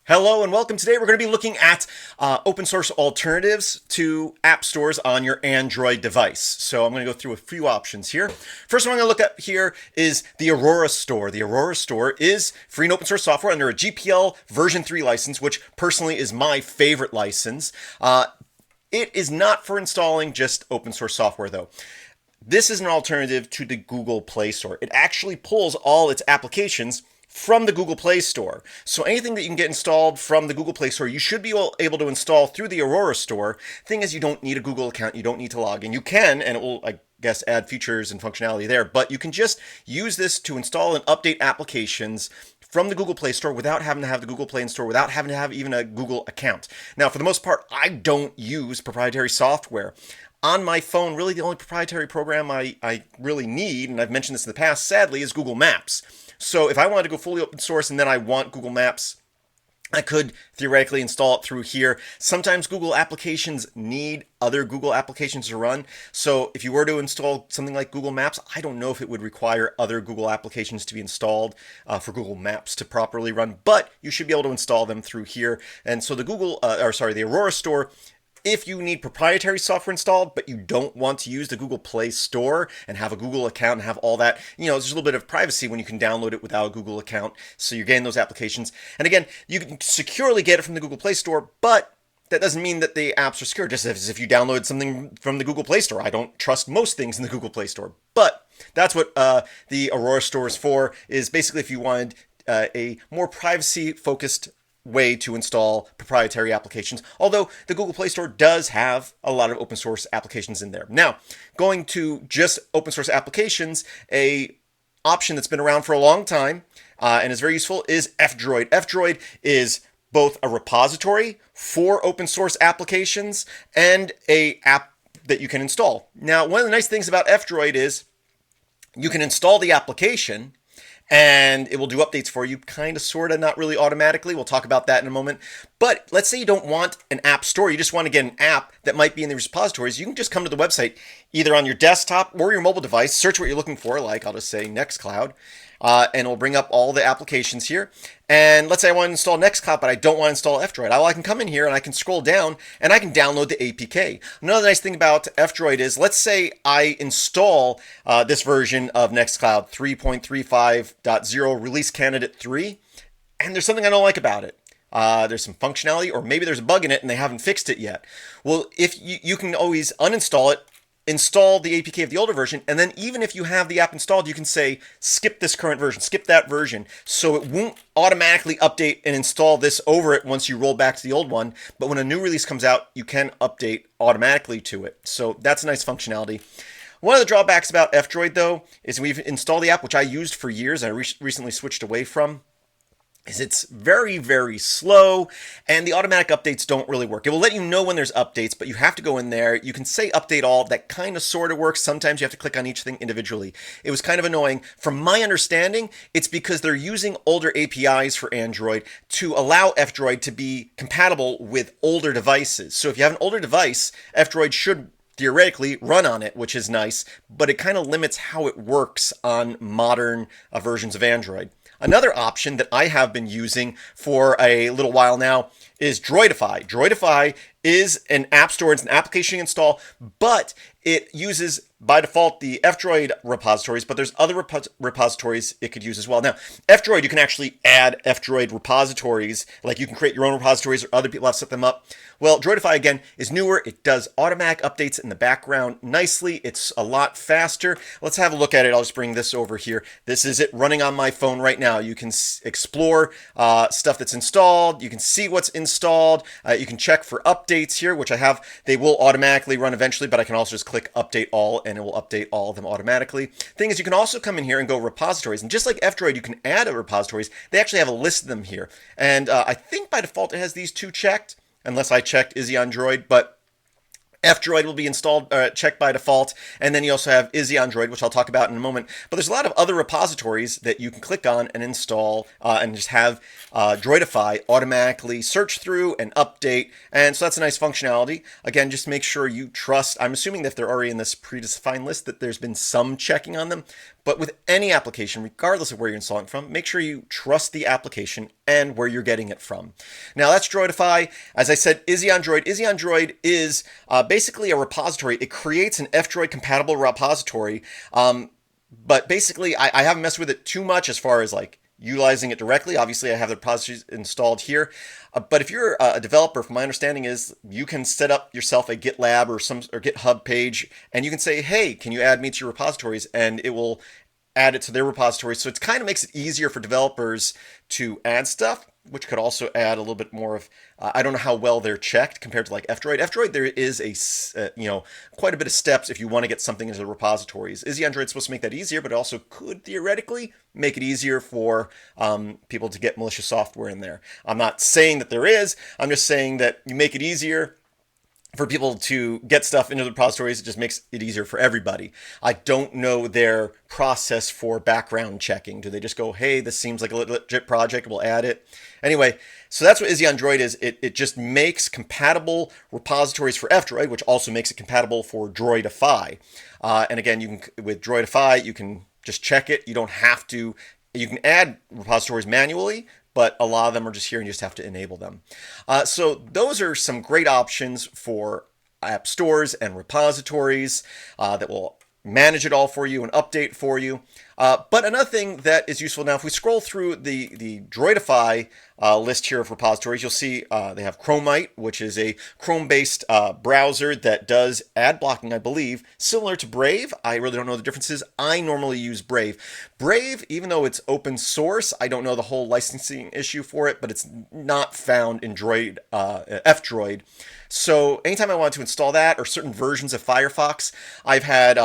Hello and welcome. Today we're going to be looking at open source alternatives to app stores on your Android device. So I'm going to go through a few options here. First one I'm going to look at here is the Aurora store. The Aurora store is free and open source software under a GPL version 3 license, which personally is my favorite license. It is not for installing just open source software though. This is an alternative to the Google Play Store. It actually pulls all its applications from the Google Play Store. So anything that you can get installed from the Google Play Store, you should be able to install through the Aurora store. Thing is, you don't need a Google account. You don't need to log in. You can, and it will, I guess, add features and functionality there, but you can just use this to install and update applications from the Google Play Store without having to have the Google Play Store, without having to have even a Google account. Now, for the most part, I don't use proprietary software. On my phone, really the only proprietary program I really need, and I've mentioned this in the past, sadly, is Google Maps. So if I wanted to go fully open source and then I want Google Maps, I could theoretically install it through here. Sometimes Google applications need other Google applications to run. So if you were to install something like Google Maps, I don't know if it would require other Google applications to be installed for Google Maps to properly run, but you should be able to install them through here. And so the the Aurora store, if you need proprietary software installed, but you don't want to use the Google Play Store and have a Google account and have all that, there's a little bit of privacy when you can download it without a Google account. So you're getting those applications. And again, you can securely get it from the Google Play Store, but that doesn't mean that the apps are secure. Just as if you download something from the Google Play Store. I don't trust most things in the Google Play Store, but that's what the Aurora store is for, is basically if you wanted a more privacy-focused way to install proprietary applications, although the Google Play Store does have a lot of open source applications in there. Now, going to just open source applications, a option that's been around for a long time and is very useful is F-Droid. F-Droid is both a repository for open source applications and a app that you can install. Now, one of the nice things about F-Droid is you can install the application and it will do updates for you, kind of, sort of, not really automatically. We'll talk about that in a moment. But let's say you don't want an app store. You just want to get an app that might be in the repositories. You can just come to the website, either on your desktop or your mobile device, search what you're looking for, like I'll just say Nextcloud, and it'll bring up all the applications here. And let's say I want to install Nextcloud, but I don't want to install F-Droid. Well, I can come in here and I can scroll down and I can download the APK. Another nice thing about F-Droid is, let's say I install this version of Nextcloud 3.35.0 release candidate 3, and there's something I don't like about it. There's some functionality, or maybe there's a bug in it and they haven't fixed it yet. Well, if you can always uninstall it, install the APK of the older version, and then even if you have the app installed, you can say, skip this current version, skip that version, so it won't automatically update and install this over it once you roll back to the old one. But when a new release comes out, you can update automatically to it. So that's a nice functionality. One of the drawbacks about F-Droid, though, is we've installed the app, which I used for years, and I recently switched away from, is it's very, very slow, and the automatic updates don't really work. It will let you know when there's updates, but you have to go in there. You can say update all. That kind of sort of works. Sometimes you have to click on each thing individually. It was kind of annoying. From my understanding, it's because they're using older APIs for Android to allow F-Droid to be compatible with older devices. So if you have an older device, F-Droid should theoretically run on it, which is nice, but it kind of limits how it works on modern versions of Android. Another option that I have been using for a little while now is Droidify. Droidify is an app store. It's an application install, but it uses by default the F-Droid repositories, but there's other repositories it could use as well. Now, F-Droid, you can actually add F-Droid repositories, like you can create your own repositories or other people have set them up. Well, Droidify, again, is newer. It does automatic updates in the background nicely. It's a lot faster. Let's have a look at it. I'll just bring this over here. This is it running on my phone right now. You can explore stuff that's installed. You can see what's installed. You can check for updates here, which I have. They will automatically run eventually, but I can also just click update all and it will update all of them automatically. Thing is, you can also come in here and go repositories. And just like F-Droid, you can add a repositories. They actually have a list of them here. And I think by default it has these two checked, unless I checked IzzyOnDroid, but F-Droid will be installed, checked by default, and then you also have IzzyOnDroid, which I'll talk about in a moment. But there's a lot of other repositories that you can click on and install and just have Droidify automatically search through and update. And so that's a nice functionality. Again, just make sure you trust. I'm assuming that if they're already in this predefined list that there's been some checking on them. But with any application, regardless of where you're installing it from, make sure you trust the application and where you're getting it from. Now that's Droidify. As I said, IzzyOnDroid. IzzyOnDroid is basically a repository. It creates an F-Droid compatible repository. But basically, I haven't messed with it too much as far as like utilizing it directly. Obviously, I have the repositories installed here. But if you're a developer, from my understanding is you can set up yourself a GitLab or GitHub page, and you can say, hey, can you add me to your repositories? And it will add it to their repository. So it kind of makes it easier for developers to add stuff, which could also add a little bit more of, I don't know how well they're checked compared to like F-Droid. F-Droid, there is quite a bit of steps if you want to get something into the repositories. IzzyOnDroid is supposed to make that easier, but it also could theoretically make it easier for people to get malicious software in there. I'm not saying that there is, I'm just saying that you make it easier for people to get stuff into the repositories. It just makes it easier for everybody. I don't know their process for background checking. Do they just go, hey, this seems like a legit project, we'll add it? Anyway, so that's what IzzyOnDroid is. It just makes compatible repositories for F-Droid, which also makes it compatible for Droidify. And again, you can with Droidify, you can just check it. You don't have to. You can add repositories manually, but a lot of them are just here and you just have to enable them. So those are some great options for app stores and repositories that will manage it all for you and update for you. But another thing that is useful now, if we scroll through the Droidify list here of repositories, you'll see they have Chromite, which is a Chrome-based browser that does ad blocking, I believe, similar to Brave. I really don't know the differences. I normally use Brave. Brave, even though it's open source, I don't know the whole licensing issue for it, but it's not found in F-Droid. So anytime I want to install that or certain versions of Firefox, I've had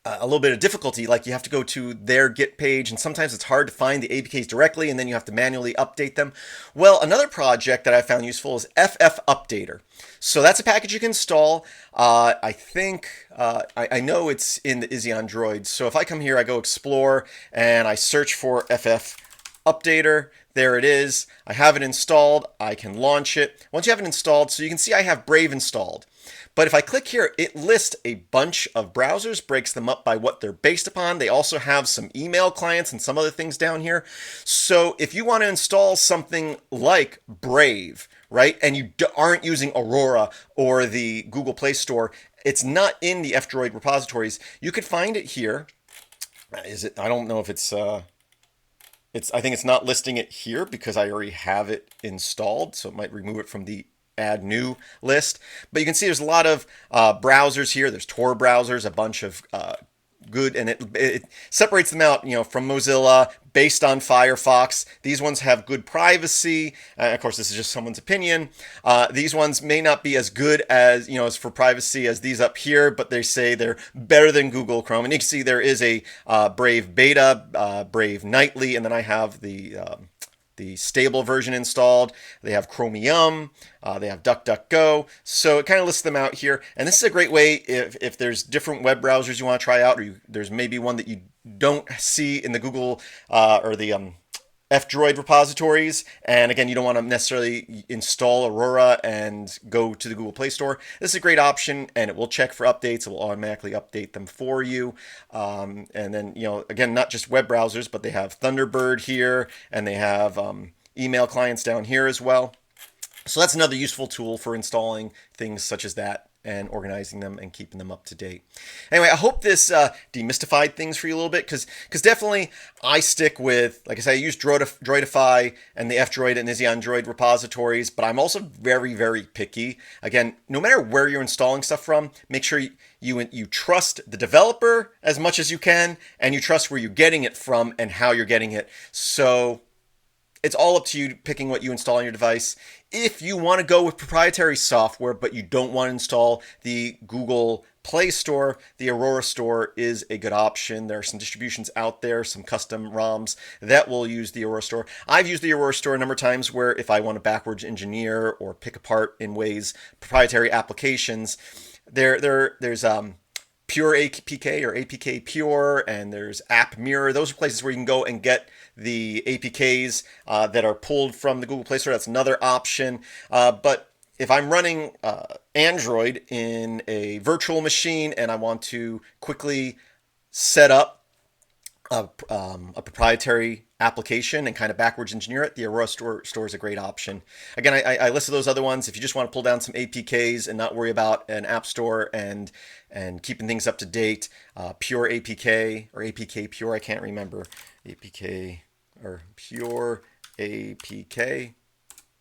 a little bit of difficulty. Like you have to go to their Git page, and sometimes it's hard to find the APKs directly, and then you have to manually update them. Well, another project that I found useful is FFUpdater. So that's a package you can install. I think, I know it's in the IzzyOnDroid. So if I come here, I go explore, and I search for FFUpdater. There it is. I have it installed. I can launch it. Once you have it installed, so you can see I have Brave installed. But if I click here, it lists a bunch of browsers, breaks them up by what they're based upon. They also have some email clients and some other things down here. So if you want to install something like Brave, right, and you aren't using Aurora or the Google Play Store, it's not in the F-Droid repositories. You could find it here. Is it? I don't know if it's... I think it's not listing it here because I already have it installed, so it might remove it from the add new list. But you can see there's a lot of browsers here. There's Tor browsers, a bunch of good, and it separates them out, from Mozilla, based on Firefox. These ones have good privacy. Of course, this is just someone's opinion. These ones may not be as good as, as for privacy as these up here, but they say they're better than Google Chrome. And you can see there is a Brave Beta, Brave Nightly, and then I have the stable version installed. They have Chromium, they have DuckDuckGo. So it kind of lists them out here. And this is a great way if there's different web browsers you want to try out, or there's maybe one that you don't see in the Google or the F-Droid repositories. And again, you don't want to necessarily install Aurora and go to the Google Play Store. This is a great option, and it will check for updates. It will automatically update them for you. And then, again, not just web browsers, but they have Thunderbird here, and they have email clients down here as well. So that's another useful tool for installing things such as that and organizing them and keeping them up to date. Anyway, I hope this demystified things for you a little bit, because definitely I stick with, like I said, I use Droidify and the F-Droid and IzzyOnDroid repositories, but I'm also very, very picky. Again, no matter where you're installing stuff from, make sure you trust the developer as much as you can, and you trust where you're getting it from and how you're getting it. So it's all up to you picking what you install on your device. If you want to go with proprietary software, but you don't want to install the Google Play Store, the Aurora Store is a good option. There are some distributions out there, some custom ROMs that will use the Aurora Store. I've used the Aurora Store a number of times where if I want to backwards engineer or pick apart in ways proprietary applications, there's Pure APK or APK Pure, and there's App Mirror. Those are places where you can go and get the APKs that are pulled from the Google Play Store. That's another option. But if I'm running Android in a virtual machine and I want to quickly set up a proprietary application and kind of backwards engineer it, the Aurora store is a great option. Again, I listed those other ones. If you just want to pull down some APKs and not worry about an app store and keeping things up to date, Pure APK or APK Pure, I can't remember. APK or Pure APK.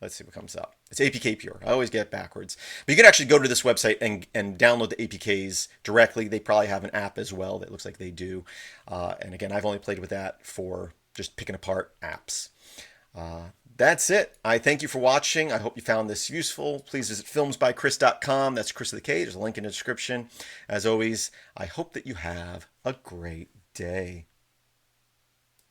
Let's see what comes up. It's APK Pure. I always get it backwards. But you can actually go to this website and download the APKs directly. They probably have an app as well that looks like they do. And again, I've only played with that for just picking apart apps. That's it. I thank you for watching. I hope you found this useful. Please visit filmsbychris.com. That's Chris with a K. There's a link in the description. As always, I hope that you have a great day.